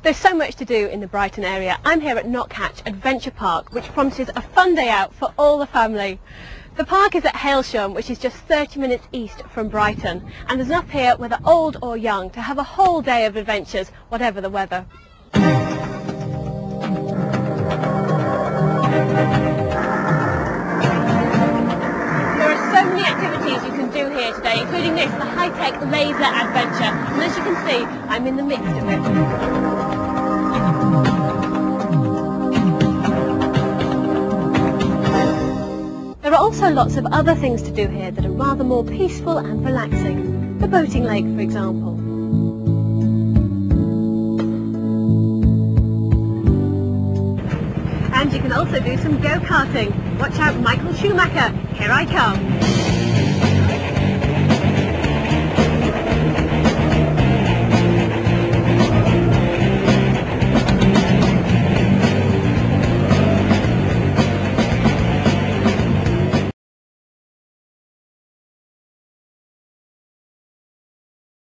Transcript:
There's so much to do in the Brighton area. I'm here at Knockhatch Adventure Park, which promises a fun day out for all the family. The park is at Hailsham, which is just 30 minutes east from Brighton, and there's enough here, whether old or young, to have a whole day of adventures, whatever the weather. There are so many activities you can do here today, including this, the high-tech laser adventure, and as you can see, I'm in the midst of it. There are also lots of other things to do here that are rather more peaceful and relaxing. The boating lake, for example. And you can also do some go-karting. Watch out, Michael Schumacher, here I come.